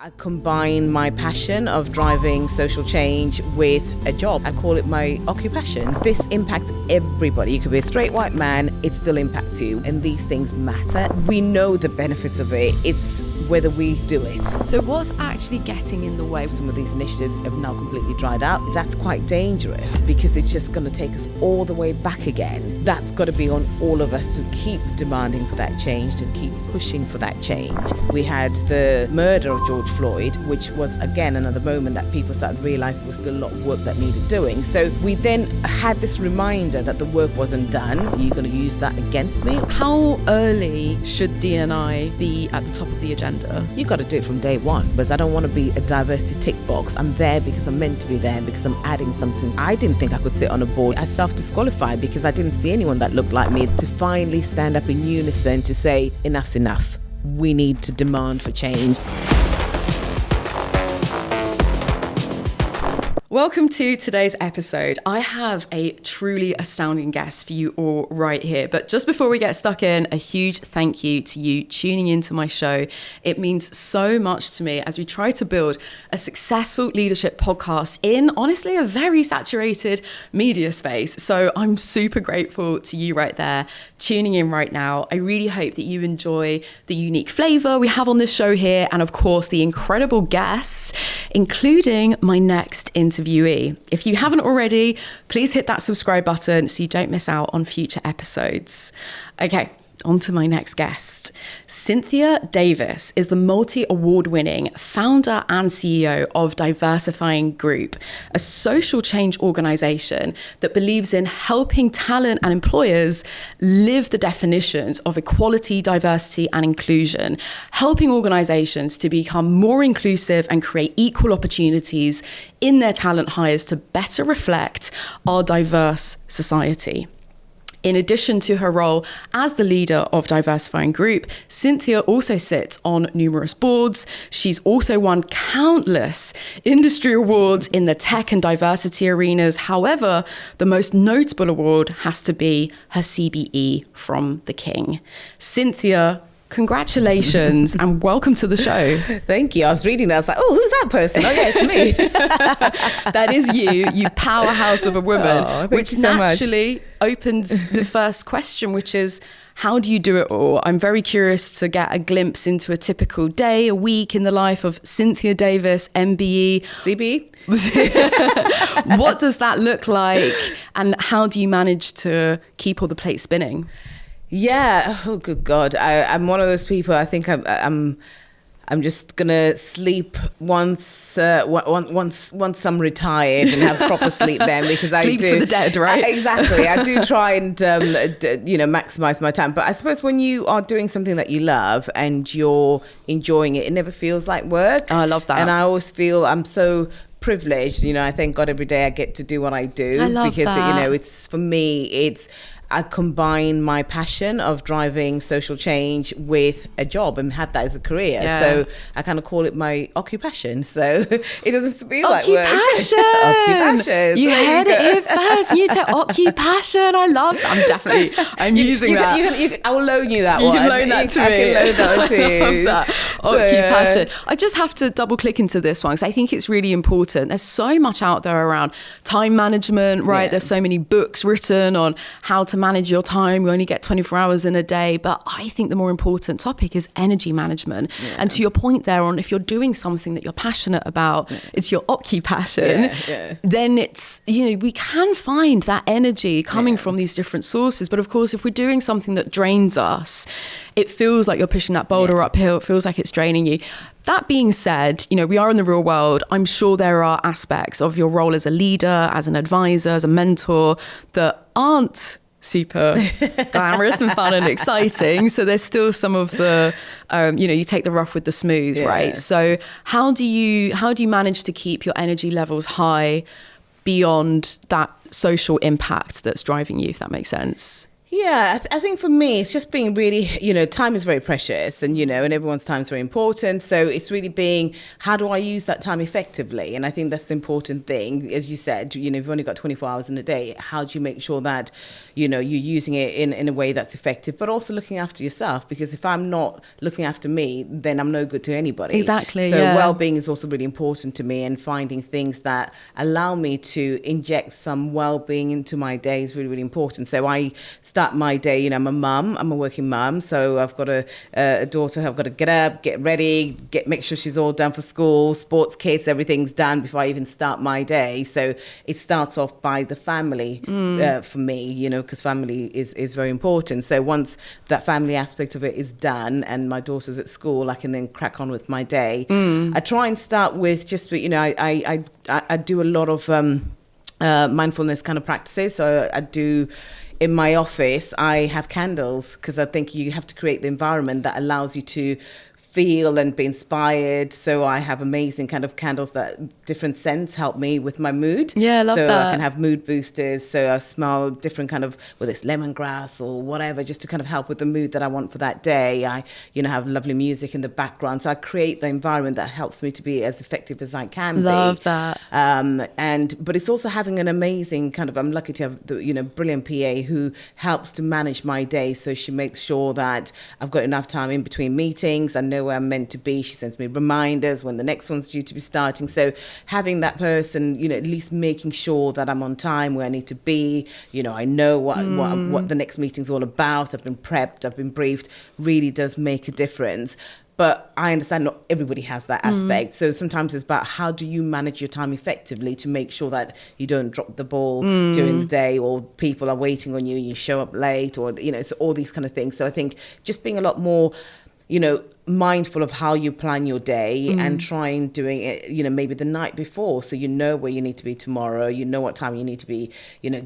I combine my passion of driving social change with a job. I call it my occupation. This impacts everybody. You could be a straight white man, it still impacts you. And these things matter. We know the benefits of it. It's whether we do it. So what's actually getting in the way? Some of these initiatives have now completely dried out. That's quite dangerous because it's just going to take us all the way back again. That's got to be on all of us to keep demanding for that change, to keep pushing for that change. We had the murder of George Floyd, which was again another moment that people started realising there was still a lot of work that needed doing. So we then had this reminder that the work wasn't done. You're going to use that against me. How early should D&I be at the top of the agenda? You've got to do it from day one, because I don't want to be a diversity tick box. I'm there because I'm meant to be there, because I'm adding something. I didn't think I could sit on a board. I self-disqualified because I didn't see anyone that looked like me. To finally stand up in unison to say enough's enough. We need to demand for change. Welcome to today's episode. I have a truly astounding guest for you all right here. But just before we get stuck in, a huge thank you to you tuning into my show. It means so much to me as we try to build a successful leadership podcast in, honestly, a very saturated media space. So I'm super grateful to you right there tuning in right now. I really hope that you enjoy the unique flavor we have on this show here, and of course, the incredible guests, including my next interviewee. If you haven't already, please hit that subscribe button so you don't miss out on future episodes. Okay, on to my next guest. Cynthia Davis is the multi-award-winning founder and CEO of Diversifying Group, a social change organization that believes in helping talent and employers live the definitions of equality, diversity, and inclusion, helping organizations to become more inclusive and create equal opportunities in their talent hires to better reflect our diverse society. In addition to her role as the leader of Diversifying Group, Cynthia also sits on numerous boards. She's also won countless industry awards in the tech and diversity arenas. However, the most notable award has to be her CBE from the King. Cynthia, congratulations and welcome to the show. Thank you. I was reading that. I was like, oh, who's that person? Oh, yeah, it's me. That is you powerhouse of a woman, which naturally opens the first question, which is, how do you do it all? I'm very curious to get a glimpse into a typical day, a week in the life of Cynthia Davis, MBE. CBE? What does that look like? And how do you manage to keep all the plates spinning? Yeah. Oh, good God. I'm one of those people. I think I'm just gonna sleep once I'm retired and have proper sleep then, because Sleeps for the dead, right? Exactly. I do try and maximize my time. But I suppose when you are doing something that you love and you're enjoying it, it never feels like work. Oh, I love that. And I always feel I'm so privileged. I thank God every day I get to do what I do. I love because that. It's, for me, I combine my passion of driving social change with a job and have that as a career. Yeah. So I kind of call it my occupation. So it doesn't feel like work. Occupation. You heard it here first. You take occupation. I love that. I'm using that. I will loan you that you one. You can loan that to me. I can loan that one too. I love that. Occupation. I just have to double click into this one because I think it's really important. There's so much out there around time management, right? Yeah. There's so many books written on how to manage your time. We only get 24 hours in a day. But I think the more important topic is energy management. Yeah. And to your point there on, if you're doing something that you're passionate about, it's your occupation, then it's, we can find that energy coming from these different sources. But of course, if we're doing something that drains us, it feels like you're pushing that boulder uphill. It feels like it's draining you. That being said, we are in the real world. I'm sure there are aspects of your role as a leader, as an advisor, as a mentor that aren't super glamorous and fun and exciting. So there's still some of the, you take the rough with the smooth, right? So how do you manage to keep your energy levels high beyond that social impact that's driving you, if that makes sense? Yeah, I think for me, it's just being really, time is very precious and, and everyone's time is very important. So it's really being, how do I use that time effectively? And I think that's the important thing. As you said, you've only got 24 hours in a day. How do you make sure that, you're using it in a way that's effective, but also looking after yourself? Because if I'm not looking after me, then I'm no good to anybody. Exactly. So well-being is also really important to me, and finding things that allow me to inject some well-being into my day is really, really important. So I start my day, I'm a mum, I'm a working mum, so I've got a daughter. I've got to get up, get ready, make sure she's all done for school, sports kits, everything's done before I even start my day. So it starts off by the family for me, because family is very important. So once that family aspect of it is done and my daughter's at school, I can then crack on with my day. I try and start with just, I do a lot of mindfulness kind of practices. So I do, in my office, I have candles, because I think you have to create the environment that allows you to feel and be inspired. So I have amazing kind of candles that different scents help me with my mood. Yeah, I love that. So I can have mood boosters. So I smell different kind of, whether it's lemongrass or whatever, just to kind of help with the mood that I want for that day. I, have lovely music in the background. So I create the environment that helps me to be as effective as I can be. Love that. But it's also having an amazing kind of, I'm lucky to have the, brilliant PA who helps to manage my day. So she makes sure that I've got enough time in between meetings. I know where I'm meant to be. She sends me reminders when the next one's due to be starting. So having that person, at least making sure that I'm on time where I need to be, I know what the next meeting's all about. I've been prepped, I've been briefed, really does make a difference. But I understand not everybody has that aspect. So sometimes it's about how do you manage your time effectively to make sure that you don't drop the ball during the day, or people are waiting on you and you show up late, or, so all these kind of things. So I think just being a lot more, mindful of how you plan your day and trying doing it, maybe the night before, so where you need to be tomorrow, what time you need to be,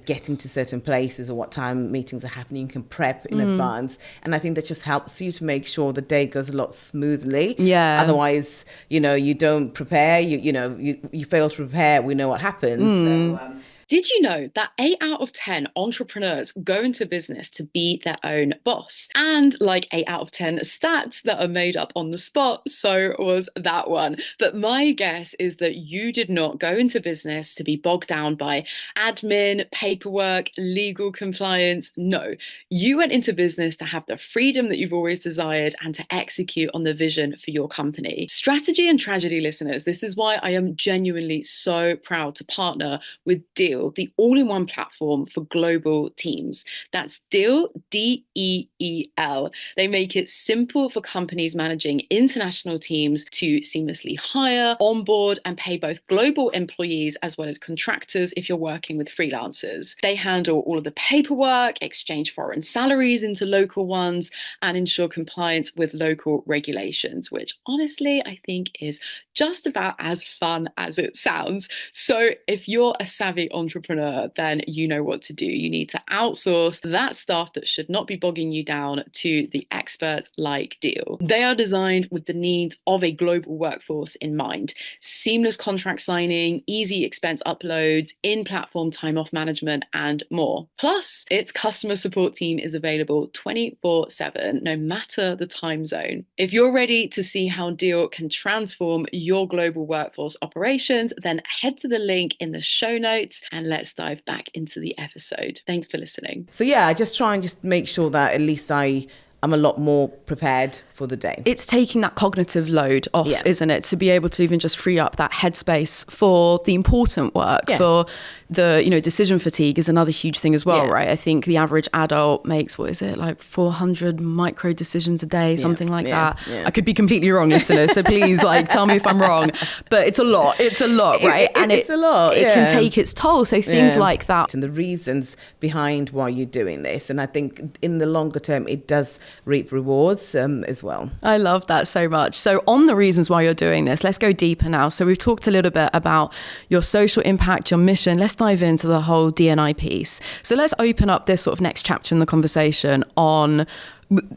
getting to certain places, or what time meetings are happening. You can prep in advance, and I think that just helps you to make sure the day goes a lot smoothly. Yeah. Otherwise, you don't prepare, you fail to prepare, we know what happens. So, Did you know that 8 out of 10 entrepreneurs go into business to be their own boss? And like 8 out of 10 stats that are made up on the spot, so was that one. But my guess is that you did not go into business to be bogged down by admin, paperwork, legal compliance. No, you went into business to have the freedom that you've always desired and to execute on the vision for your company. Strategy and tragedy listeners, this is why I am genuinely so proud to partner with Deal, the all-in-one platform for global teams. That's Deal, D-E-E-L. They make it simple for companies managing international teams to seamlessly hire, onboard, and pay both global employees as well as contractors if you're working with freelancers. They handle all of the paperwork, exchange foreign salaries into local ones, and ensure compliance with local regulations, which honestly I think is just about as fun as it sounds. So if you're a savvy entrepreneur, then you know what to do. You need to outsource that stuff that should not be bogging you down to the experts like Deal. They are designed with the needs of a global workforce in mind. Seamless contract signing, easy expense uploads, in-platform time off management, and more. Plus, its customer support team is available 24/7, no matter the time zone. If you're ready to see how Deal can transform your global workforce operations, then head to the link in the show notes and let's dive back into the episode. Thanks for listening. So I just try and just make sure that at least I'm a lot more prepared for the day. It's taking that cognitive load off, isn't it? To be able to even just free up that headspace for the important work, for the, decision fatigue is another huge thing as well, right? I think the average adult makes, 400 micro decisions a day, something like that. Yeah. I could be completely wrong, listeners, so please tell me if I'm wrong. But it's a lot, right? It's a lot. It can take its toll. So things like that. And the reasons behind why you're doing this. And I think in the longer term, it does reap rewards as well. I love that so much. So on the reasons why you're doing this, let's go deeper now. So we've talked a little bit about your social impact, your mission. Let's dive into the whole D&I piece. So let's open up this sort of next chapter in the conversation on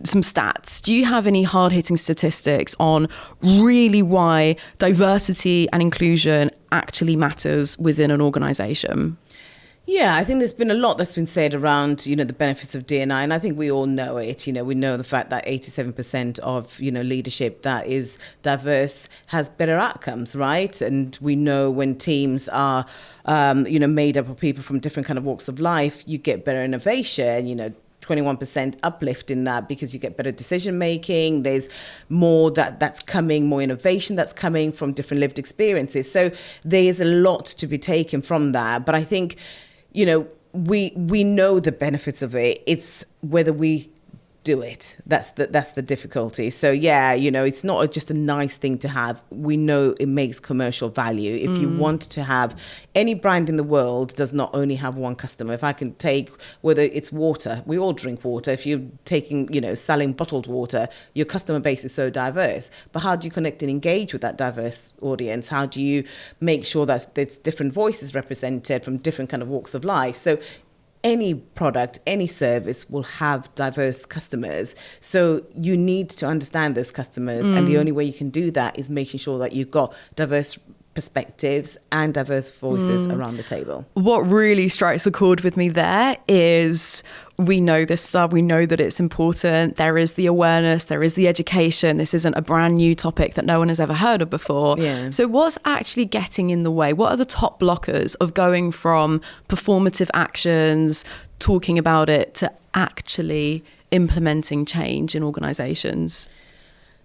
some stats. Do you have any hard-hitting statistics on really why diversity and inclusion actually matters within an organization? Yeah, I think there's been a lot that's been said around, the benefits of D&I, and I think we all know it. We know the fact that 87% of, leadership that is diverse has better outcomes, right? And we know when teams are, made up of people from different kind of walks of life, you get better innovation, 21% uplift in that because you get better decision making. There's more that's coming, more innovation that's coming from different lived experiences. So there's a lot to be taken from that. But I think, we know the benefits of it. It's whether we do it. That's the difficulty. So yeah, it's not just a nice thing to have. We know it makes commercial value. If you want to have any brand in the world does not only have one customer. If I can take whether it's water, we all drink water. If you're taking, selling bottled water, your customer base is so diverse. But how do you connect and engage with that diverse audience? How do you make sure that there's different voices represented from different kind of walks of life? So any product, any service will have diverse customers. So you need to understand those customers. And the only way you can do that is making sure that you've got diverse perspectives and diverse voices around the table. What really strikes a chord with me there is we know this stuff, we know that it's important, there is the awareness, there is the education, this isn't a brand new topic that no one has ever heard of before. Yeah. So what's actually getting in the way? What are the top blockers of going from performative actions, talking about it, to actually implementing change in organisations?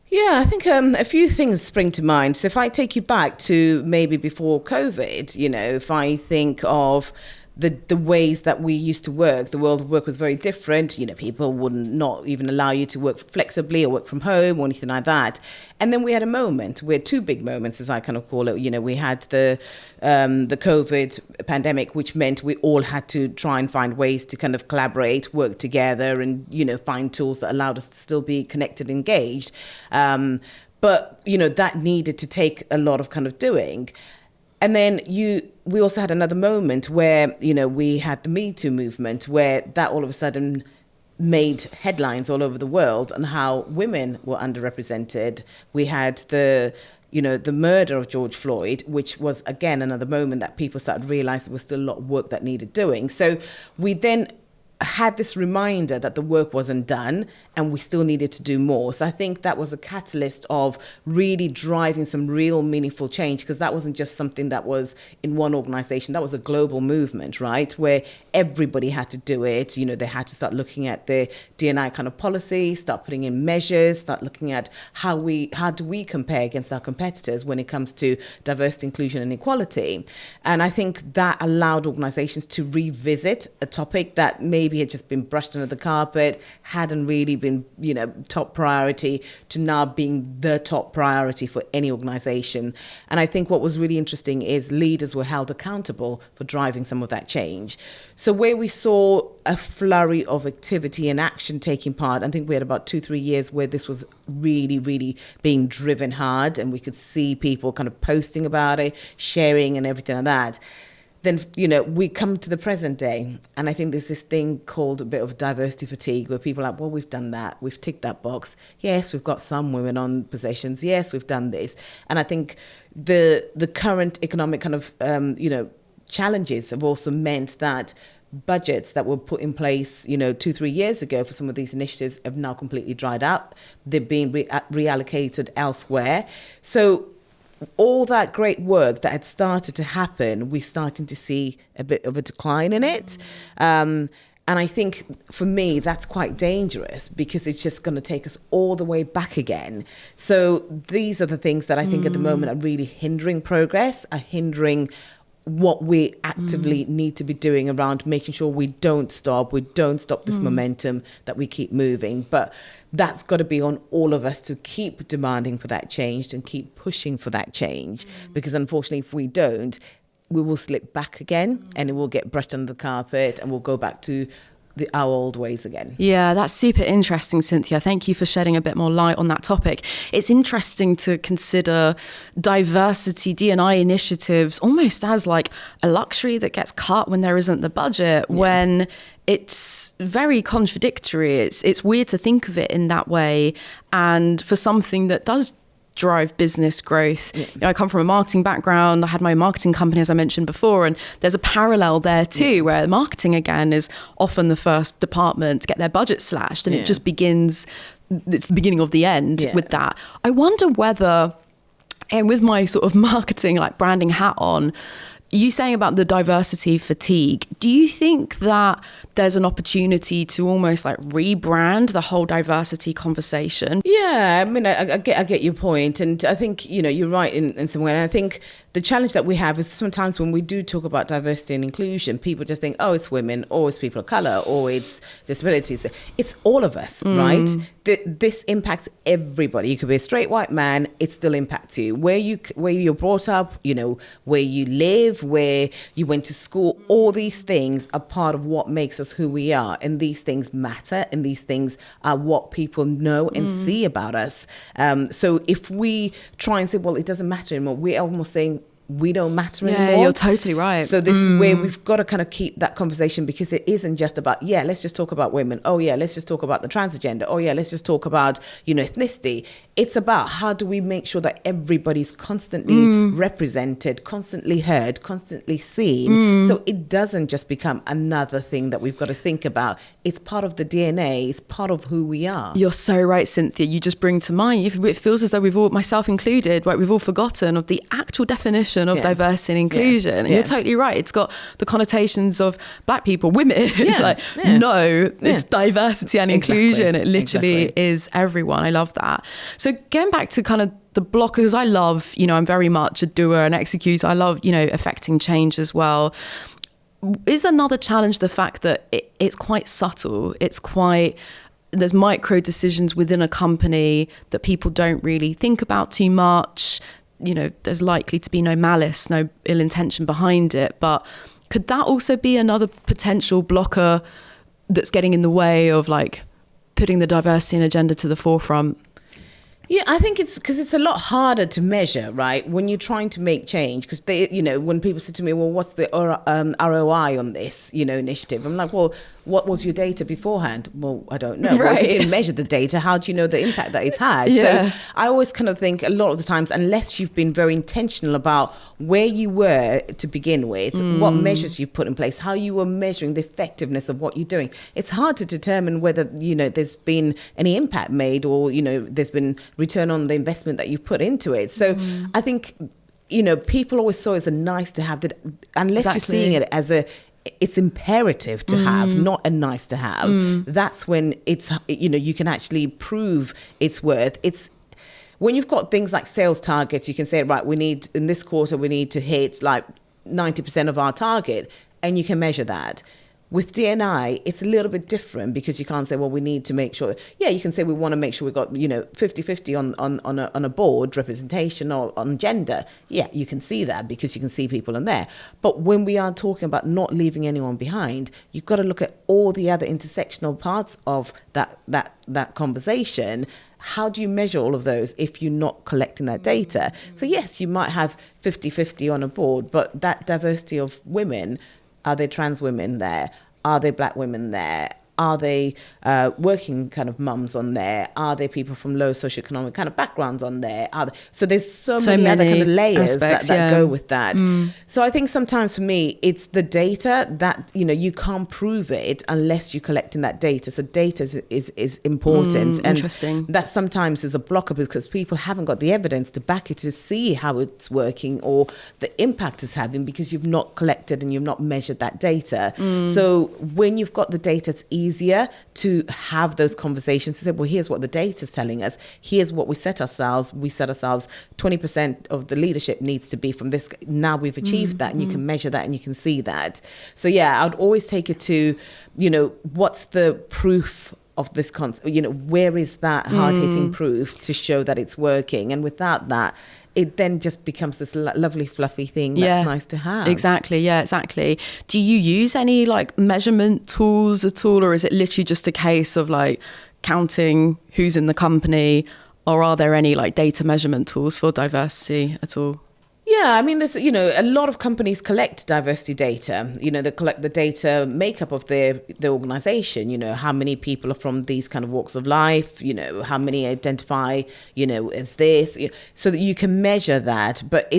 Yeah, I think a few things spring to mind. So if I take you back to maybe before COVID, if I think of the ways that we used to work, the world of work was very different. People wouldn't not even allow you to work flexibly or work from home or anything like that. And then we had a moment, we had two big moments, as I kind of call it. We had the COVID pandemic, which meant we all had to try and find ways to kind of collaborate, work together, and find tools that allowed us to still be connected, engaged. But that needed to take a lot of kind of doing. And then we also had another moment where, we had the Me Too movement, where that all of a sudden made headlines all over the world on how women were underrepresented. We had the murder of George Floyd, which was, again, another moment that people started realizing there was still a lot of work that needed doing. So we then had this reminder that the work wasn't done and we still needed to do more. So I think that was a catalyst of really driving some real meaningful change, because that wasn't just something that was in one organization. That was a global movement, right? Where everybody had to do it. They had to start looking at the D&I kind of policy, start putting in measures, start looking at how do we compare against our competitors when it comes to diversity, inclusion and equality. And I think that allowed organizations to revisit a topic that maybe had just been brushed under the carpet, hadn't really been, top priority, to now being the top priority for any organization. And I think what was really interesting is leaders were held accountable for driving some of that change. So where we saw a flurry of activity and action taking part, I think we had about 2-3 years where this was really, really being driven hard, and we could see people kind of posting about it, sharing and everything like that. Then, we come to the present day, and I think there's this thing called a bit of diversity fatigue, where people are like, well, we've done that, we've ticked that box. Yes, we've got some women on positions. Yes, we've done this. And I think the current economic kind of, challenges have also meant that budgets that were put in place, 2-3 years ago for some of these initiatives have now completely dried out. They're being reallocated elsewhere. So all that great work that had started to happen, we're starting to see a bit of a decline in it. And I think for me, that's quite dangerous, because it's just going to take us all the way back again. So these are the things that I think at the moment are really hindering progress, are hindering what we actively need to be doing around making sure we don't stop this momentum, that we keep moving. But that's got to be on all of us to keep demanding for that change and keep pushing for that change, because unfortunately, if we don't, we will slip back again and it will get brushed under the carpet and we'll go back to our old ways again. Yeah, that's super interesting, Cynthia. Thank you for shedding a bit more light on that topic. It's interesting to consider diversity, D&I initiatives almost as like a luxury that gets cut when there isn't the budget, when it's very contradictory. It's weird to think of it in that way. And for something that does drive business growth. I come from a marketing background. I had my marketing company, as I mentioned before, and there's a parallel there too, where marketing again is often the first department to get their budget slashed, and it just begins. It's the beginning of the end with that. I wonder whether, and with my sort of marketing, like branding hat on, you saying about the diversity fatigue, do you think that there's an opportunity to almost like rebrand the whole diversity conversation? Yeah, I mean, I get your point. And I think, you're right in some way. And I think the challenge that we have is sometimes when we do talk about diversity and inclusion, people just think, oh, it's women, or it's people of color, or it's disabilities. It's all of us, right? This impacts everybody. You could be a straight white man, it still impacts you. Where you're brought up, where you live, where you went to school, all these things are part of what makes us who we are. And these things matter, and these things are what people know and see about us. So if we try and say, well, it doesn't matter anymore, we're almost saying, we don't matter anymore. Yeah, you're totally right. So this is where we've got to kind of keep that conversation, because it isn't just about, let's just talk about women. Oh, yeah, let's just talk about the transgender. Oh, yeah, let's just talk about, ethnicity. It's about how do we make sure that everybody's constantly represented, constantly heard, constantly seen. So it doesn't just become another thing that we've got to think about. It's part of the DNA. It's part of who we are. You're so right, Cynthia. You just bring to mind, it feels as though we've all, myself included, right, we've all forgotten of the actual definition of diversity and inclusion. And you're totally right. It's got the connotations of black people, women. It's it's diversity and inclusion. It literally is everyone. I love that. So going back to kind of the blockers, I love, I'm very much a doer and executor. I love, affecting change as well. Is another challenge the fact that it's quite subtle? There's micro decisions within a company that people don't really think about too much. There's likely to be no malice, no ill intention behind it. But could that also be another potential blocker that's getting in the way of like putting the diversity and agenda to the forefront? Yeah, I think it's because it's a lot harder to measure, right? When you're trying to make change, because when people say to me, well, what's the ROI on this, initiative? I'm like, well, what was your data beforehand? Well, I don't know. Right. Well, if you didn't measure the data, how do you know the impact that it's had? So I always kind of think a lot of the times, unless you've been very intentional about where you were to begin with, what measures you put in place, how you were measuring the effectiveness of what you're doing, it's hard to determine whether, there's been any impact made, or, there's been return on the investment that you put into it. So I think, people always saw it as a nice to have, that unless you're seeing it as it's imperative to have, not a nice to have. That's when it's, you can actually prove its worth. It's when you've got things like sales targets, you can say, right, in this quarter, we need to hit like 90% of our target, and you can measure that. With D&I, it's a little bit different, because you can't say, well, we need to make sure. Yeah, you can say we want to make sure we've got, 50-50 on a board representation, or on gender. Yeah, you can see that because you can see people in there. But when we are talking about not leaving anyone behind, you've got to look at all the other intersectional parts of that conversation. How do you measure all of those if you're not collecting that data? So yes, you might have 50-50 on a board, but that diversity of women, are there trans women there? Are there black women there? Are they working kind of mums on there? Are there people from low socioeconomic kind of backgrounds on there? So there's so many other kind of layers aspects, that go with that. So I think sometimes for me, it's the data that, you can't prove it unless you're collecting that data. So data is important. And interesting. That sometimes is a blocker, because people haven't got the evidence to back it, to see how it's working or the impact it's having, because you've not collected and you've not measured that data. So when you've got the data, it's easier to have those conversations to say, well, here's what the data is telling us. Here's what we set ourselves. We set ourselves 20% of the leadership needs to be from this. Now we've achieved that, and you can measure that and you can see that. So yeah, I'd always take it to, what's the proof of this concept? Where is that hard-hitting proof to show that it's working? And without that, it then just becomes this lovely fluffy thing that's nice to have. Exactly. Do you use any like measurement tools at all, or is it literally just a case of like counting who's in the company, or are there any like data measurement tools for diversity at all? Yeah, Yeah, I mean, there's, a lot of companies collect diversity data. They collect the data makeup of the organization, how many people are from these kind of walks of life, how many identify, as this, so that you can measure that. But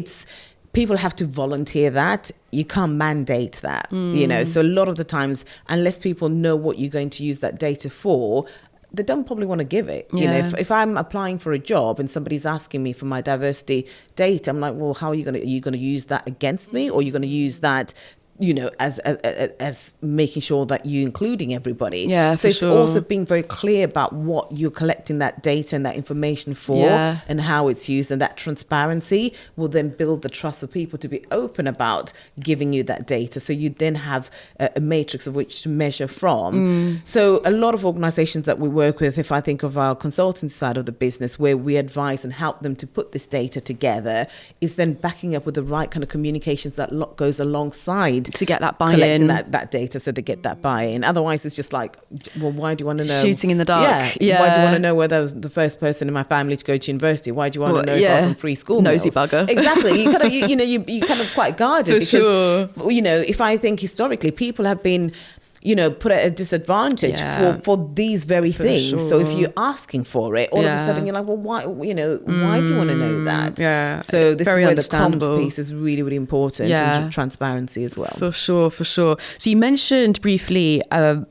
people have to volunteer that. You can't mandate that, So a lot of the times, unless people know what you're going to use that data for, they don't probably want to give it. If I'm applying for a job and somebody's asking me for my diversity data, I'm like, well, how are you going to use that against me, or are you going to use that as making sure that you're including everybody? Yeah, so it's also being very clear about what you're collecting that data and that information for, and how it's used, and that transparency will then build the trust of people to be open about giving you that data. So you then have a matrix of which to measure from. So a lot of organizations that we work with, if I think of our consulting side of the business, where we advise and help them to put this data together, is then backing up with the right kind of communications that goes alongside to get that buy-in, collecting that data, so they get that buy-in. Otherwise, it's just like, well, why do you want to know? Shooting in the dark. Yeah. Why do you want to know whether I was the first person in my family to go to university? Why do you want to know if I was on free school Nosy meals? bugger. Exactly. You kind of, you kind of quite guarded because, if I think historically, people have been, put at a disadvantage for these very things. Sure. So if you're asking for it, all of a sudden you're like, well, why do you want to know that? Yeah. So this Very is where the understandable. comms piece is really, really important, and transparency as well. For sure. So you mentioned briefly,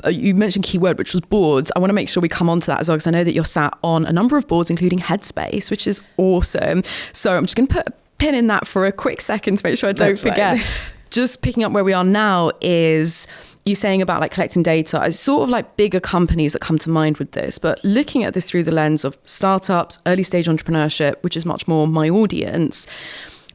you mentioned keyword, which was boards. I want to make sure we come on to that as well, because I know that you're sat on a number of boards, including Headspace, which is awesome. So I'm just going to put a pin in that for a quick second to make sure I don't forget. Right. Just picking up where we are now is you saying about like collecting data. It's sort of like bigger companies that come to mind with this, but looking at this through the lens of startups, early stage entrepreneurship, which is much more my audience.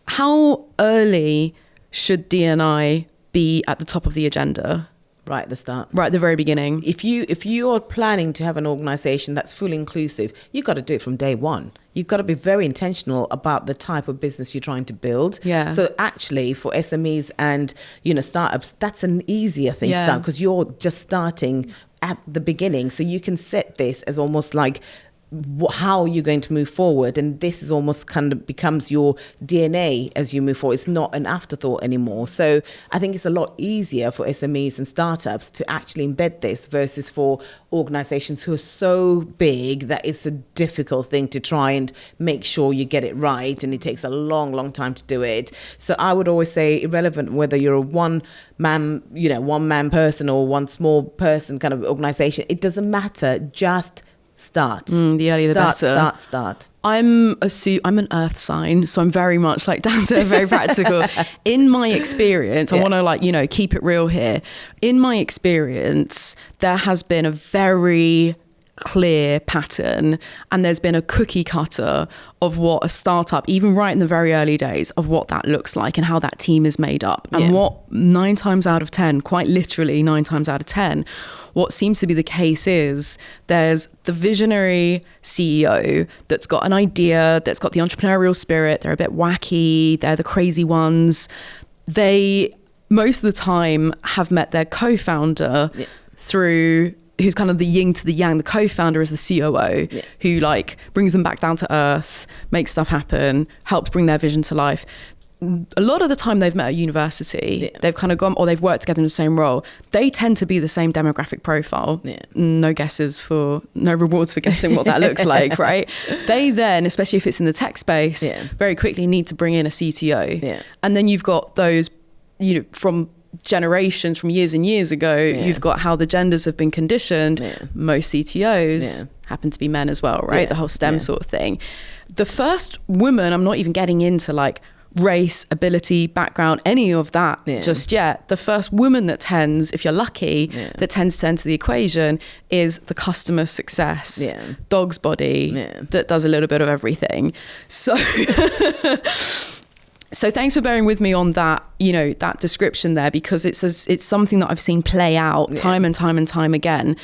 How early should D&I be at the top of the agenda? Right at the start. Right at the very beginning. If you are planning to have an organization that's fully inclusive, you've got to do it from day one. You've got to be very intentional about the type of business you're trying to build. Yeah. So actually for SMEs and, startups, that's an easier thing to start, because you're just starting at the beginning. So you can set this as almost like how you're going to move forward, and this is almost kind of becomes your DNA as you move forward. It's not an afterthought anymore. So I think it's a lot easier for SMEs and startups to actually embed this versus for organizations who are so big that it's a difficult thing to try and make sure you get it right, and it takes a long time to do it. So I would always say, irrelevant whether you're a one man person or one small person kind of organization, it doesn't matter. Just start. The earlier the better. Start. I'm an earth sign, so I'm very much like down to very practical. In my experience, I want to keep it real here. In my experience, there has been a very clear pattern, and there's been a cookie cutter of what a startup, even right in the very early days, of what that looks like and how that team is made up. And what 9 times out of 10, quite literally 9 times out of 10, what seems to be the case is there's the visionary CEO that's got an idea, that's got the entrepreneurial spirit, they're a bit wacky, they're the crazy ones. They, most of the time, have met their co-founder through, who's kind of the yin to the yang. The co-founder is the COO, who brings them back down to earth, makes stuff happen, helps bring their vision to life. A lot of the time they've met at university, they've kind of gone, or they've worked together in the same role. They tend to be the same demographic profile. No rewards for guessing what that looks like, right? They then, especially if it's in the tech space, very quickly need to bring in a CTO. And then you've got those, from generations, from years and years ago, you've got how the genders have been conditioned. Most CTOs happen to be men as well, right? The whole STEM sort of thing. The first woman, I'm not even getting into race, ability, background, any of that just yet. The first woman that tends, if you're lucky, that tends to enter the equation is the customer success, dog's body, that does a little bit of everything. So so thanks for bearing with me on that, that description there, because it's something that I've seen play out time and time again.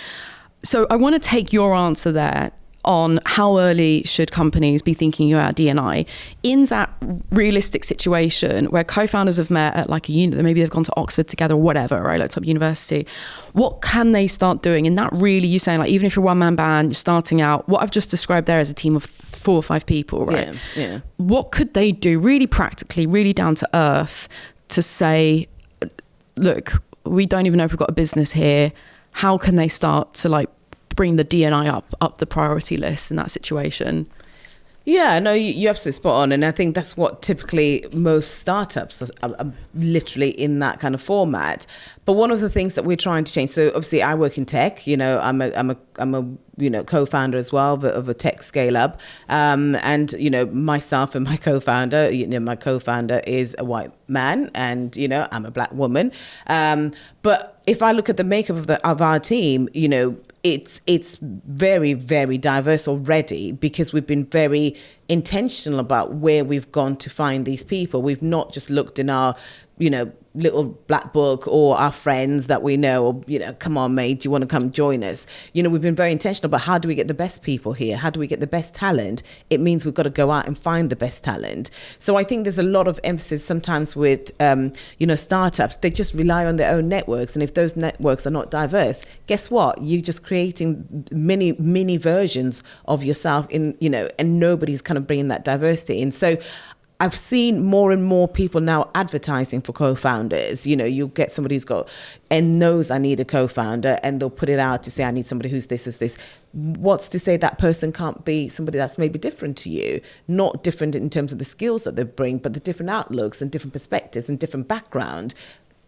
So I want to take your answer there on how early should companies be thinking about D&I in that realistic situation where co-founders have met at like a uni, maybe they've gone to Oxford together or whatever, right, like top university. What can they start doing? And that really, you're saying like, even if you're a one-man band, you're starting out, what I've just described there as a team of 4 or 5 people, right? Yeah. What could they do really practically, really down to earth to say, look, we don't even know if we've got a business here. How can they start to like bring the D&I up the priority list in that situation? Yeah, no, you're absolutely spot on. And I think that's what typically most startups are literally in that kind of format. But one of the things that we're trying to change, so obviously I work in tech, you know, I'm a co-founder as well of a tech scale up. And, you know, myself and my co-founder, my co-founder is a white man and, you know, I'm a black woman. But if I look at the makeup of our team, you know, it's very, very diverse already because we've been very intentional about where we've gone to find these people. We've not just looked in our, you know, little black book or our friends that we know, or, you know, come on, mate, do you want to come join us? You know, we've been very intentional about how do we get the best people here? How do we get the best talent? It means we've got to go out and find the best talent. So I think there's a lot of emphasis sometimes with, you know, startups. They just rely on their own networks. And if those networks are not diverse, guess what? You're just creating mini versions of yourself in, you know, and nobody's kind of bringing that diversity in. So I've seen more and more people now advertising for co-founders. You know, you'll get somebody who's got and knows I need a co-founder, and they'll put it out to say I need somebody who's this, is this. What's to say that person can't be somebody that's maybe different to you? Not different in terms of the skills that they bring, but the different outlooks and different perspectives and different background.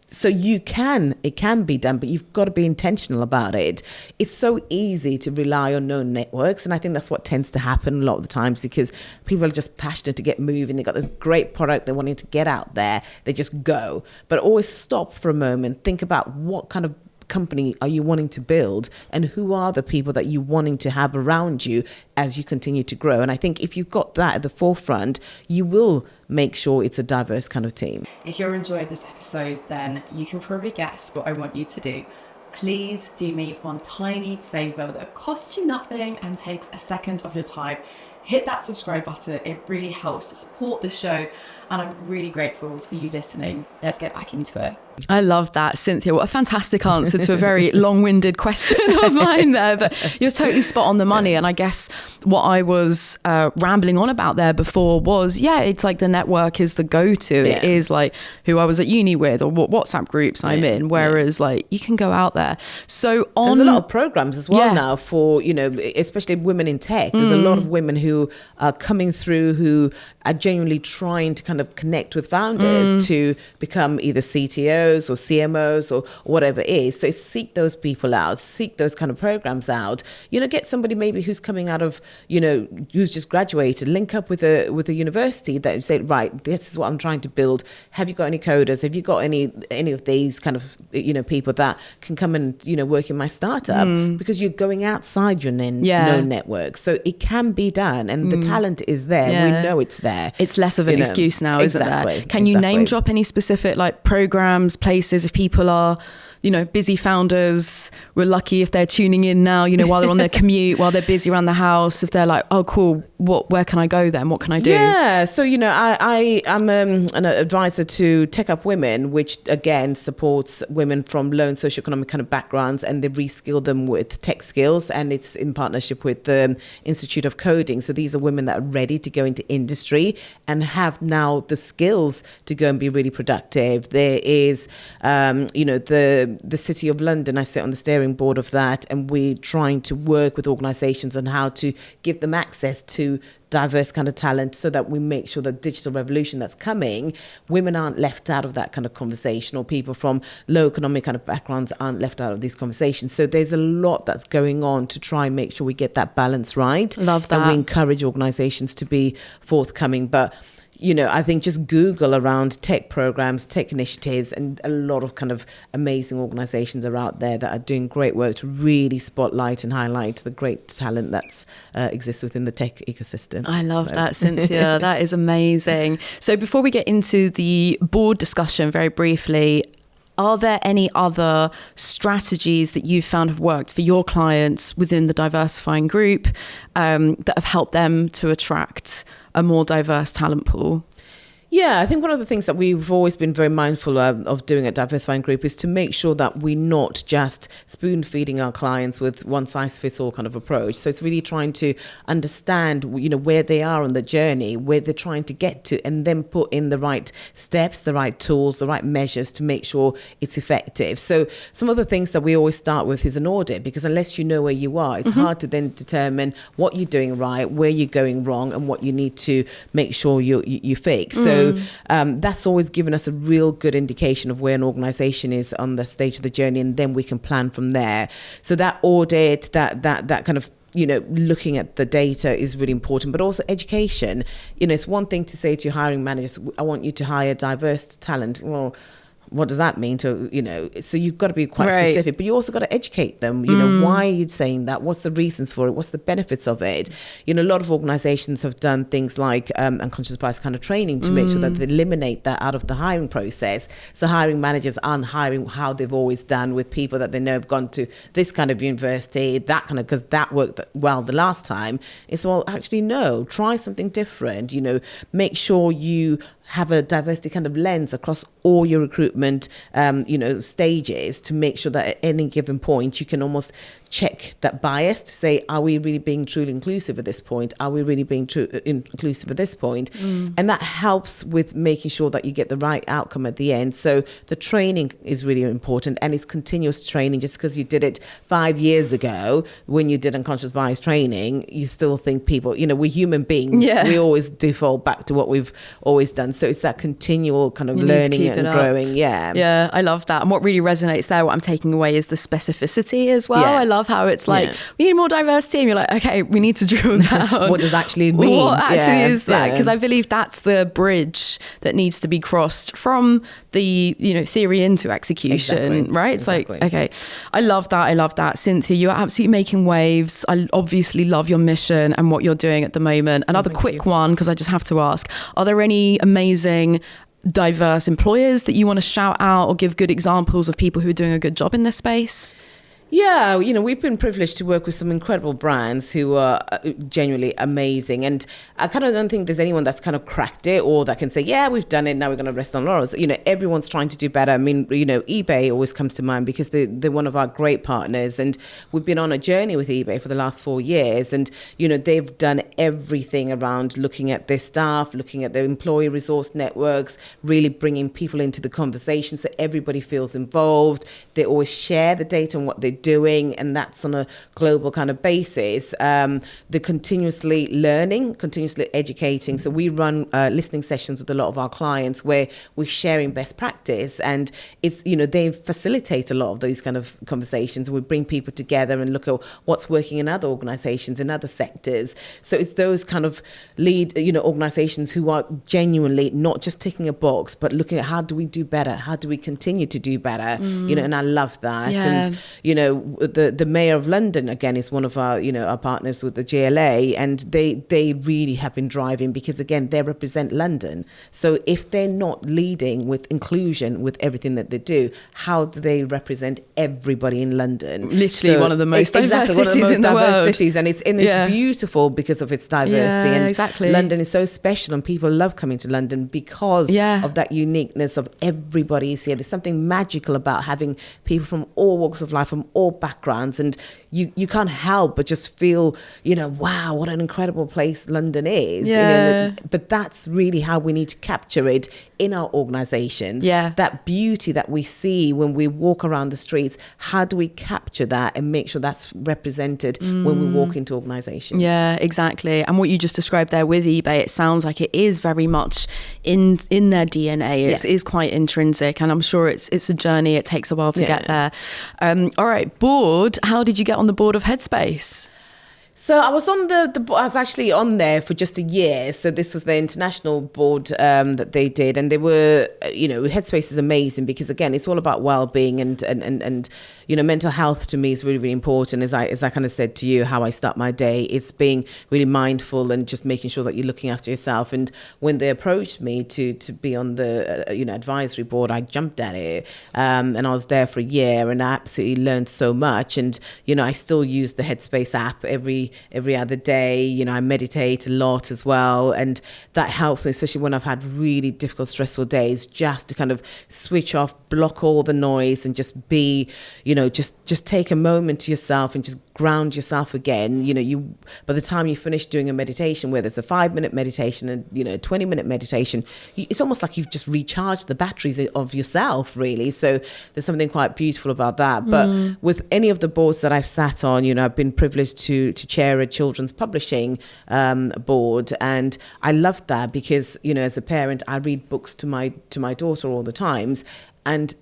So it can be done, but you've got to be intentional about it. It's so easy to rely on known networks. And I think that's what tends to happen a lot of the times because people are just passionate to get moving. They've got this great product. They're wanting to get out there. They just go. But always stop for a moment. Think about what kind of company are you wanting to build and who are the people that you wanting to have around you as you continue to grow. And I think if you've got that at the forefront, you will make sure it's a diverse kind of team. If you're enjoying this episode, then you can probably guess what I want you to do. Please do me one tiny favor that costs you nothing and takes a second of your time. Hit that subscribe button. It really helps to support the show. And I'm really grateful for you listening. Let's get back into it. I love that, Cynthia. What a fantastic answer to a very long-winded question of mine there. But you're totally spot on the money. And I guess what I was rambling on about there before was, it's like the network is the go-to. Yeah. It is like who I was at uni with or what WhatsApp groups I'm in. Whereas like you can go out there. So there's a lot of programs as well now for, you know, especially women in tech. There's a lot of women who are coming through who are genuinely trying to kind of connect with founders to become either CTOs or CMOs or whatever it is. So seek those people out, seek those kind of programs out, you know, get somebody maybe who's coming out of, you know, who's just graduated, link up with a university that say, right, this is what I'm trying to build. Have you got any coders? Have you got any of these kind of, you know, people that can come and, you know, work in my startup? Because you're going outside your known network. So it can be done and the talent is there. We know it's there. It's less of an excuse now, isn't there? Can you name drop any specific like programs, places, if people are, you know, busy founders, we're lucky if they're tuning in now, you know, while they're on their commute, while they're busy around the house, if they're like, oh, cool, where can I go then? What can I do? Yeah, so, you know, I'm an advisor to Tech Up Women, which again supports women from low and socioeconomic kind of backgrounds, and they reskill them with tech skills, and it's in partnership with the Institute of Coding. So these are women that are ready to go into industry and have now the skills to go and be really productive. There is, you know, the City of London, I sit on the steering board of that, and we're trying to work with organisations on how to give them access to diverse kind of talent so that we make sure that digital revolution that's coming, women aren't left out of that kind of conversation, or people from low economic kind of backgrounds aren't left out of these conversations. So there's a lot that's going on to try and make sure we get that balance right. Love that. And we encourage organisations to be forthcoming. But you know, I think just Google around tech programs, tech initiatives, and a lot of kind of amazing organizations are out there that are doing great work to really spotlight and highlight the great talent that exists within the tech ecosystem. I love that, Cynthia. That is amazing. So before we get into the board discussion very briefly, Are there any other strategies that you've found have worked for your clients within the Diversifying Group that have helped them to attract a more diverse talent pool? Yeah, I think one of the things that we've always been very mindful of doing at Diversifying Group is to make sure that we're not just spoon feeding our clients with one size fits all kind of approach. So it's really trying to understand, where they are on the journey, where they're trying to get to, and then put in the right steps, the right tools, the right measures to make sure it's effective. So some of the things that we always start with is an audit, because unless you know where you are, it's hard to then determine what you're doing right, where you're going wrong, and what you need to make sure you fix. So that's always given us a real good indication of where an organization is on the stage of the journey, and then we can plan from there. So that audit, that kind of looking at the data is really important, but also education. It's one thing to say to your hiring managers, I want you to hire diverse talent. Well, what does that mean so you've got to be quite specific, but you also got to educate them. Why are you saying that? What's the reasons for it? What's the benefits of it? A lot of organizations have done things like unconscious bias kind of training to make sure that they eliminate that out of the hiring process. So hiring managers aren't hiring how they've always done, with people that they know have gone to this kind of university, that kind of, because that worked well the last time. It's actually no, try something different. Make sure you have a diversity kind of lens across all your recruitment, stages, to make sure that at any given point you can almost check that bias to say, are we really being truly inclusive at this point? Are we really being inclusive at this point? And that helps with making sure that you get the right outcome at the end. So the training is really important, and it's continuous training. Just because you did it 5 years ago when you did unconscious bias training, you still think people, we're human beings. Yeah. We always default back to what we've always done. So it's that continual kind of learning and growing. Yeah, I love that. And what really resonates there, what I'm taking away, is the specificity as well. I love how it's like, we need more diversity, and you're like, okay, we need to drill down. What does it actually mean? What actually is that? Because I believe that's the bridge that needs to be crossed from the theory into execution, right? It's like, okay, I love that. Cynthia, you are absolutely making waves. I obviously love your mission and what you're doing at the moment. Another quick one, because I just have to ask, are there any amazing diverse employers that you want to shout out or give good examples of people who are doing a good job in this space? Yeah, we've been privileged to work with some incredible brands who are genuinely amazing. And I kind of don't think there's anyone that's kind of cracked it or that can say, yeah, we've done it, now we're going to rest on laurels. Everyone's trying to do better. I mean, eBay always comes to mind because they're one of our great partners. And we've been on a journey with eBay for the last 4 years. And, they've done everything around looking at their staff, looking at their employee resource networks, really bringing people into the conversation so everybody feels involved. They always share the data and what they're doing, and that's on a global kind of basis. They're continuously learning, continuously educating. So we run listening sessions with a lot of our clients where we're sharing best practice, and it's they facilitate a lot of those kind of conversations. We bring people together and look at what's working in other organizations, in other sectors. So it's those kind of lead organizations who are genuinely not just ticking a box, but looking at how do we do better, how do we continue to do better, and I love that. And the Mayor of London, again, is one of our, our partners with the GLA, and they really have been driving, because again, they represent London. So if they're not leading with inclusion with everything that they do, how do they represent everybody in London? Literally one of the most diverse cities in the world. Cities, and it's beautiful because of its diversity. And exactly. London is so special, and people love coming to London because of that uniqueness of everybody is here. There's something magical about having people from all walks of life, from all backgrounds, and you can't help but just feel, wow, what an incredible place London is. But that's really how we need to capture it in our organizations. That beauty that we see when we walk around the streets, how do we capture that and make sure that's represented when we walk into organizations? Yeah, exactly. And what you just described there with eBay, it sounds like it is very much in their DNA. It is quite intrinsic, and I'm sure it's a journey. It takes a while to get there. All right, board. How did you get on the board of Headspace? So I was on I was actually on there for just a year. So this was the international board that they did, and they were, Headspace is amazing because again, it's all about well-being and mental health to me is really, really important. As I kind of said to you, how I start my day, it's being really mindful and just making sure that you're looking after yourself. And when they approached me to be on the advisory board, I jumped at it, and I was there for a year, and I absolutely learned so much. And I still use the Headspace app every other day. I meditate a lot as well, and that helps me, especially when I've had really difficult, stressful days, just to kind of switch off, block all the noise, and just be, just take a moment to yourself and just ground yourself again. You by the time you finish doing a meditation, whether it's a 5-minute meditation and a 20-minute meditation, it's almost like you've just recharged the batteries of yourself, really. So there's something quite beautiful about that. But with any of the boards that I've sat on, I've been privileged to chair a children's publishing board, and I love that because as a parent, I read books to my daughter all the times. And,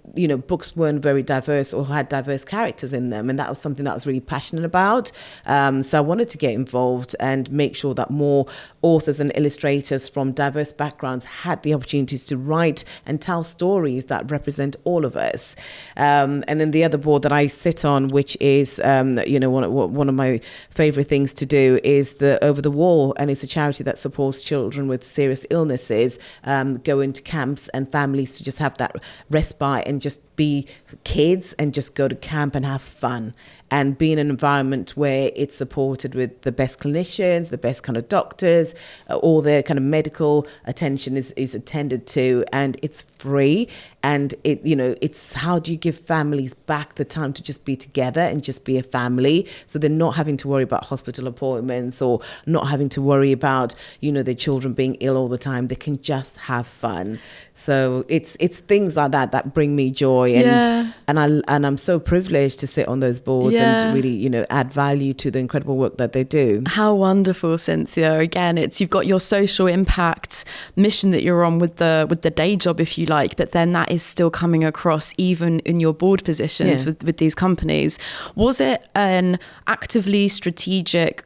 books weren't very diverse or had diverse characters in them. And that was something that I was really passionate about. So I wanted to get involved and make sure that more authors and illustrators from diverse backgrounds had the opportunities to write and tell stories that represent all of us. And then the other board that I sit on, which is, one of my favorite things to do, is the Over the Wall. And it's a charity that supports children with serious illnesses, go into camps and families to just have that respite and just be kids and just go to camp and have fun and be in an environment where it's supported with the best clinicians, the best kind of doctors, all their kind of medical attention is attended to, and it's free. And it's how do you give families back the time to just be together and just be a family, so they're not having to worry about hospital appointments or not having to worry about their children being ill all the time. They can just have fun. So it's things like that bring me joy, and I'm so privileged to sit on those boards and really add value to the incredible work that they do. How wonderful, Cynthia. Again, you've got your social impact mission that you're on with the day job, if you like, but then that is still coming across even in your board positions with these companies. Was it an actively strategic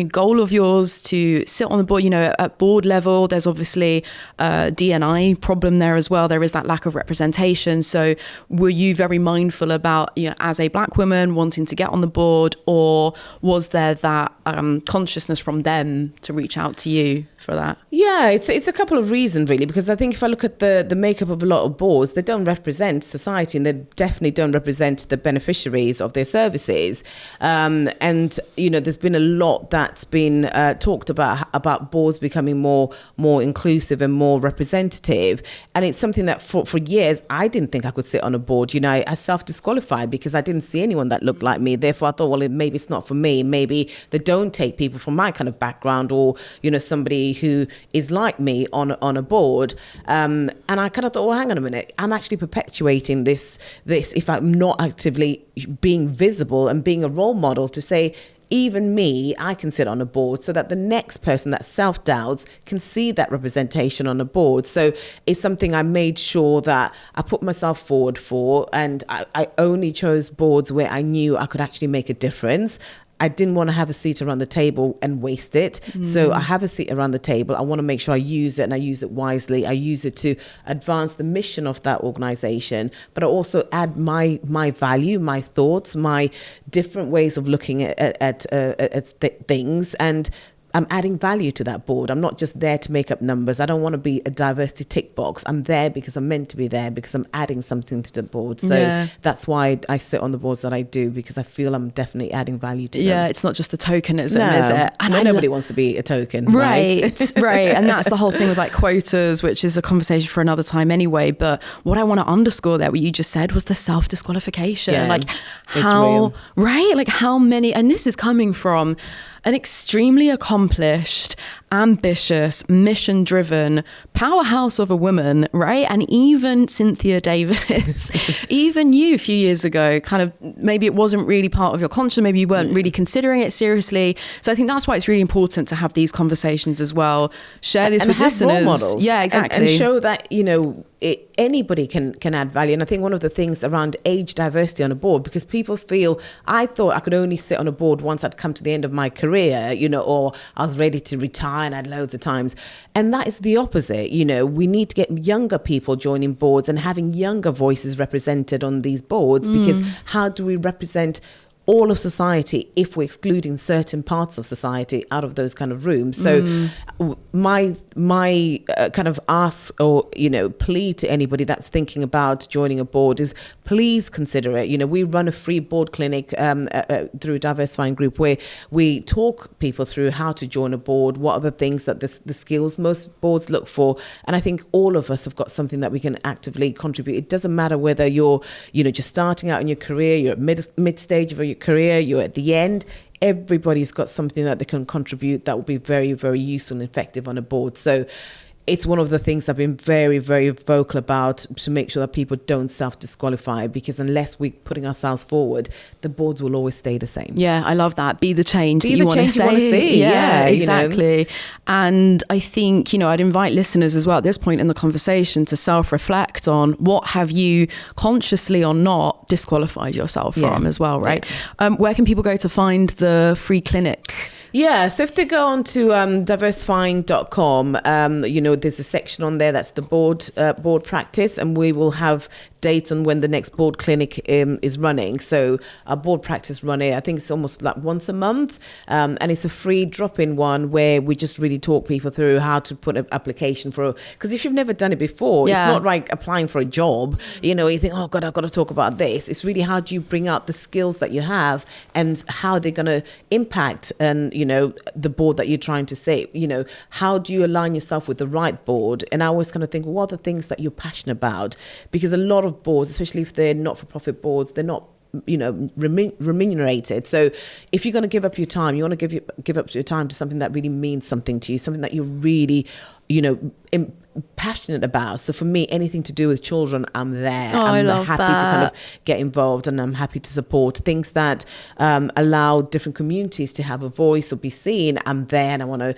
goal of yours to sit on the board? At board level, there's obviously a D&I problem there as well. There is that lack of representation. So were you very mindful about, as a Black woman wanting to get on the board, or was there that consciousness from them to reach out to you for that? Yeah, it's a couple of reasons, really, because I think if I look at the makeup of a lot of boards, they don't represent society, and they definitely don't represent the beneficiaries of their services. And there's been a lot that's been talked about boards becoming more inclusive and more representative. And it's something that for years, I didn't think I could sit on a board. I self-disqualified because I didn't see anyone that looked like me. Therefore, I thought, well, maybe it's not for me. Maybe they don't take people from my kind of background, or, somebody who is like me on a board. And I kind of thought, well, hang on a minute. I'm actually perpetuating this if I'm not actively being visible and being a role model to say, even me, I can sit on a board, so that the next person that self-doubts can see that representation on a board. So it's something I made sure that I put myself forward for, and I only chose boards where I knew I could actually make a difference. I didn't want to have a seat around the table and waste it. So I have a seat around the table. I want to make sure I use it, and I use it wisely. I use it to advance the mission of that organization, but I also add my value, my thoughts, my different ways of looking at things, and I'm adding value to that board. I'm not just there to make up numbers. I don't want to be a diversity tick box. I'm there because I'm meant to be there, because I'm adding something to the board. So that's why I sit on the boards that I do, because I feel I'm definitely adding value to them. Yeah, it's not just the tokenism, is it? And nobody wants to be a token, right? Right. And that's the whole thing with quotas, which is a conversation for another time anyway. But what I want to underscore there, what you just said, was the self-disqualification. How many, and this is coming from an extremely accomplished ambitious, mission-driven powerhouse of a woman, right? And even Cynthia Davis, even you a few years ago, kind of maybe it wasn't really part of your conscience, maybe you weren't really considering it seriously. So I think that's why it's really important to have these conversations as well. Share this and with have listeners. Role models. Yeah, exactly. And show that, anybody can add value. And I think one of the things around age diversity on a board, because people feel, I thought I could only sit on a board once I'd come to the end of my career, or I was ready to retire and had loads of times. And that is the opposite. We need to get younger people joining boards and having younger voices represented on these boards, because how do we represent all of society if we're excluding certain parts of society out of those kind of rooms? So my kind of ask or plea to anybody that's thinking about joining a board is, please consider it. We run a free board clinic through Diversifying Group, where we talk people through how to join a board, what are the things that the skills most boards look for. And I think all of us have got something that we can actively contribute. It doesn't matter whether you're just starting out in your career, you're at mid stage of your career, you're at the end. Everybody's got something that they can contribute that will be very, very useful and effective on a board. So it's one of the things I've been very, very vocal about, to make sure that people don't self-disqualify, because unless we're putting ourselves forward, the boards will always stay the same. Yeah, I love that. Be the change that you want to see. Yeah, exactly. And I think, I'd invite listeners as well at this point in the conversation to self-reflect on what have you consciously or not disqualified yourself from as well, right? Yeah. Where can people go to find the free clinic? Yeah, so if they go on to diversifying.com, there's a section on there that's the board practice, and we will have dates on when the next board clinic is running. So our board practice running, I think it's almost like once a month, and it's a free drop-in one where we just really talk people through how to put an application for, because if you've never done it before, it's not like applying for a job. You think, oh God, I've got to talk about this. It's really, how do you bring out the skills that you have and how they're going to impact and the board that you're trying to say. How do you align yourself with the right board? And I always kind of think, what are the things that you're passionate about? Because a lot of boards, especially if they're not-for-profit boards, they're not remunerated. So if you're going to give up your time, you want to give up your time to something that really means something to you, something that you're really passionate about. So for me, anything to do with children, I'm there. I'm happy to kind of get involved, and I'm happy to support things that allow different communities to have a voice or be seen. I'm there, and I want to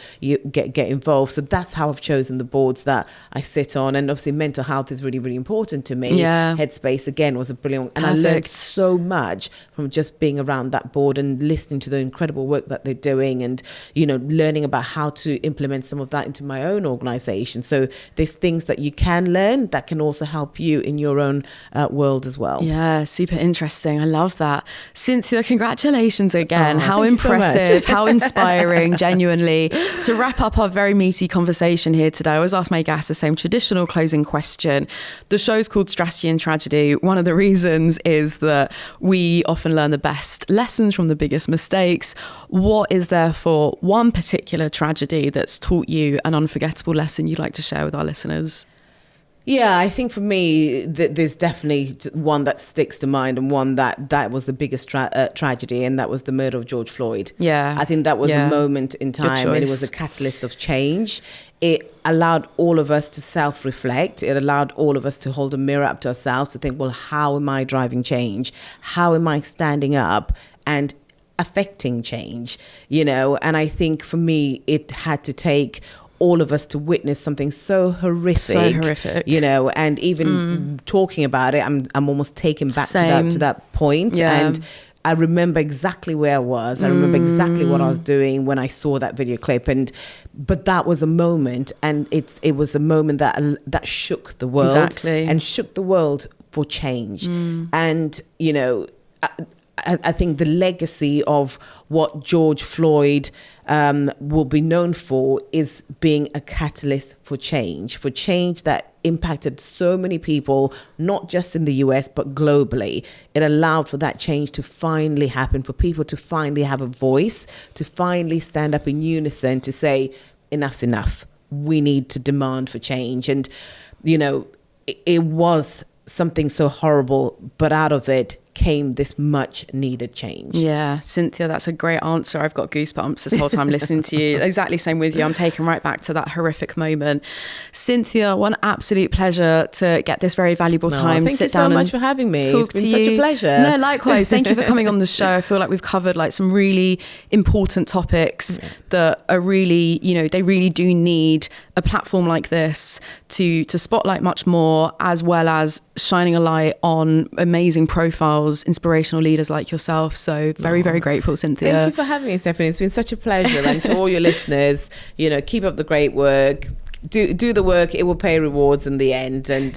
get involved. So that's how I've chosen the boards that I sit on. And obviously mental health is really, really important to me. Headspace, again, was a brilliant, and I learned so much from just being around that board and listening to the incredible work that they're doing, and learning about how to implement some of that into my own organization. So there's things that you can learn that can also help you in your own world as well. Yeah, super interesting. I love that. Cynthia, congratulations again. How impressive, how inspiring, genuinely. To wrap up our very meaty conversation here today, I always ask my guests the same traditional closing question. The show's called Strategy and Tragedy. One of the reasons is that we often learn the best lessons from the biggest mistakes. What is therefore one particular tragedy that's taught you an unforgettable lesson you'd like to share with our listeners? Yeah, I think for me, there's definitely one that sticks to mind, and one that was the biggest tragedy, and that was the murder of George Floyd. Yeah, I think that was a moment in time, and it was a catalyst of change. It allowed all of us to self-reflect. It allowed all of us to hold a mirror up to ourselves to think, well, how am I driving change? How am I standing up and affecting change? And I think for me, it had to take all of us to witness something so horrific, and even talking about it, I'm almost taken back to that point. And I remember exactly where I was. I remember exactly what I was doing when I saw that video clip. But that was a moment, and it was a moment that shook the world, and shook the world for change. And I think the legacy of what George Floyd will be known for is being a catalyst for change that impacted so many people, not just in the US, but globally. It allowed for that change to finally happen, for people to finally have a voice, to finally stand up in unison to say, enough's enough. We need to demand for change. And, it was something so horrible, but out of it came this much needed change. Yeah, Cynthia, that's a great answer. I've got goosebumps this whole time listening to you. Exactly same with you. I'm taken right back to that horrific moment. Cynthia, one absolute pleasure to get this very valuable time. Thank you so much for having me. It's been such a pleasure. No, likewise. Thank you for coming on the show. I feel like we've covered like some really important topics that are really, you know, they really do need a platform like this to spotlight much more, as well as shining a light on amazing profiles, inspirational leaders like yourself. So very, very grateful, Cynthia. Thank you for having me, Stephanie. It's been such a pleasure. And to all your listeners, you know, keep up the great work. Do the work. It will pay rewards in the end. And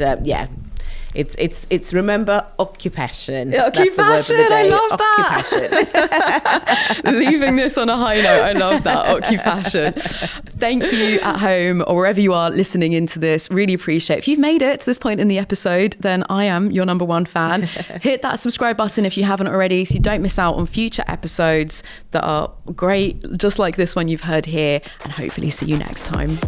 it's remember occupation. That's the word of the day. I love that. Leaving this on a high note. I love that. Occupation. Thank you at home or wherever you are listening into this. Really appreciate it. If you've made it to this point in the episode, then I am your number one fan. Hit that subscribe button if you haven't already, so you don't miss out on future episodes that are great, just like this one you've heard here, and hopefully see you next time.